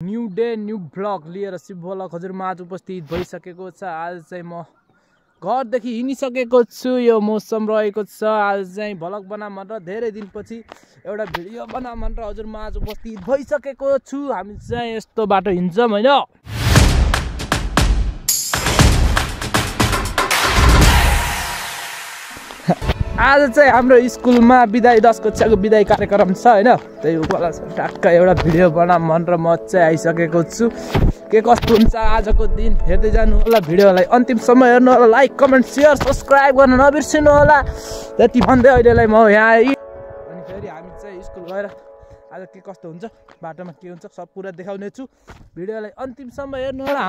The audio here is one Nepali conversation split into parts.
न्यू डे न्यू ब्लग लिएर शिव ब्लग हजुरमा आज उपस्थित भइसकेको छ। आज चाहिँ म घरदेखि हिँडिसकेको छु। यो मौसम रहेको छ। आज चाहिँ भ्लग बनाम भनेर धेरै दिनपछि एउटा भिडियो बनाम भनेर हजुरमा आज उपस्थित भइसकेको छु। हामी चाहिँ यस्तो बाटो हिँड्छौँ हैन। आज चाहिँ हाम्रो स्कुलमा विदाई 10 कक्षाको विदाई कार्यक्रम छ हैन। त्यही उपला टक्क एउटा भिडियो बनाम भनेर म चाहिँ आइसकेको छु। के कस्तो हुन्छ आजको दिन हेर्दै जानु होला। भिडियोलाई अन्तिमसम्म हेर्नु होला। लाइक कमेन्ट सेयर सब्स्क्राइब गर्न नबिर्सिनु होला। त्यति भन्दै अहिलेलाई म यहाँ आइ अनि फेरि हामी चाहिँ स्कुल गएर आज के कस्तो हुन्छ बाटोमा के हुन्छ सब पुरा देखाउने छु। भिडियोलाई अन्तिमसम्म हेर्नु होला।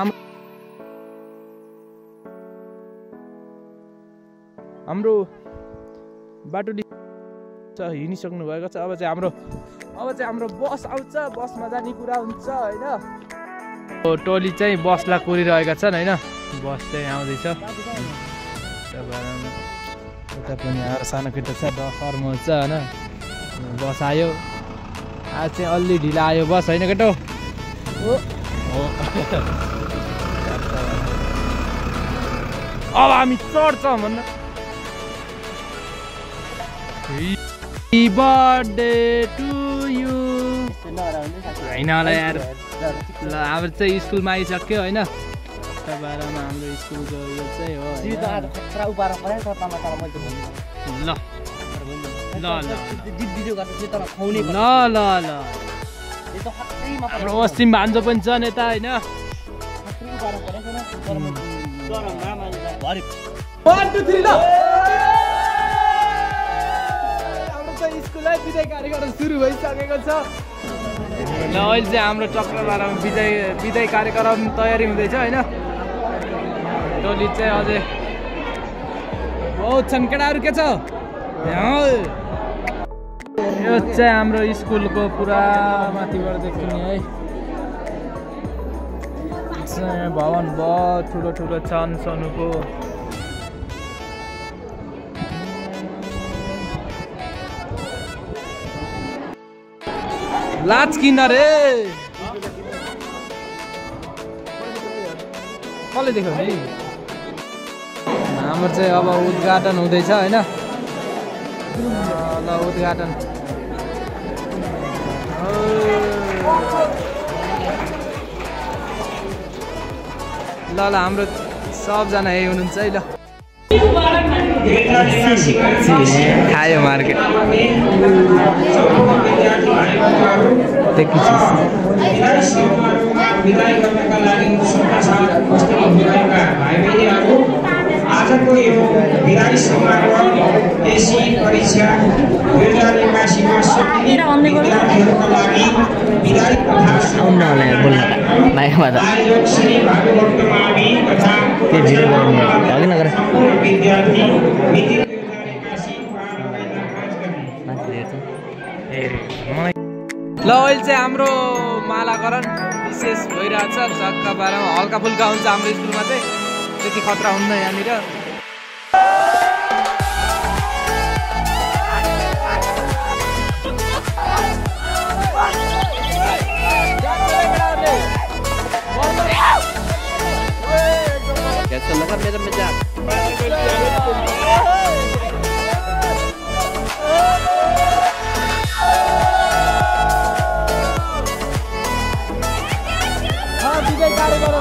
हाम्रो बाटो हिँडिसक्नु भएको छ। अब चाहिँ हाम्रो बस आउँछ। बसमा जाने कुरा हुन्छ हैन। टोली चाहिँ बसलाई कुरिरहेका छन् हैन। बस चाहिँ आउँदैछ। उता पनि आएर सानो केटा छ फर्मल छ हैन। बस आयो। आज चाहिँ अलि ढिला आयो बस हैन केटो। अब हामी चढ्छौँ भन्न। Happy birthday to you हैन होला यार। ल हाम्रो चाहिँ स्कुलमा आइसक्यो हैन। 12 मा हाम्रो स्कुलको यो चाहिँ हो। हाम्रो असिम भान्जो पनि छ नेता हैन। 1 2 3 ल स्कुललाई विदाई कार्यक्रम सुरु भइसकेको छ। ल अहिले चाहिँ हाम्रो चक्रबारमा विदाई कार्यक्रम तयारी हुँदैछ हैन। टोली चाहिँ अझै बहुत छन् केटाहरू। के छ यो चाहिँ हाम्रो स्कुलको पुरा माथिबाट देखिने है। भवन बहुत ठुलो ठुलो छन् सोनुको। लाच किन रे कसले देख्यो नि। हाम्रो चाहिँ अब उद्घाटन हुँदैछ हैन। ल उद्घाटन ल हाम्रो सबजना यही हुनुहुन्छ है। ल खायो मार्केट आजको यो विदाई समारोह एसी परीक्षा 2089 मा सकिने विद्यार्थीहरूका लागि विदाई तथा आयोजक श्री भागवत मावि तथा विद्यार्थी ल अहिले चाहिँ हाम्रो मालाकरण विशेष भइरहेछ। जग्गा बारेमा हल्का फुल्का हुन्छ हाम्रो स्कुलमा चाहिँ। त्यति खतरा हुन्न यहाँनिर। कैसा लगा मेरा मजाक? हाँ विदाई कार्यक्रम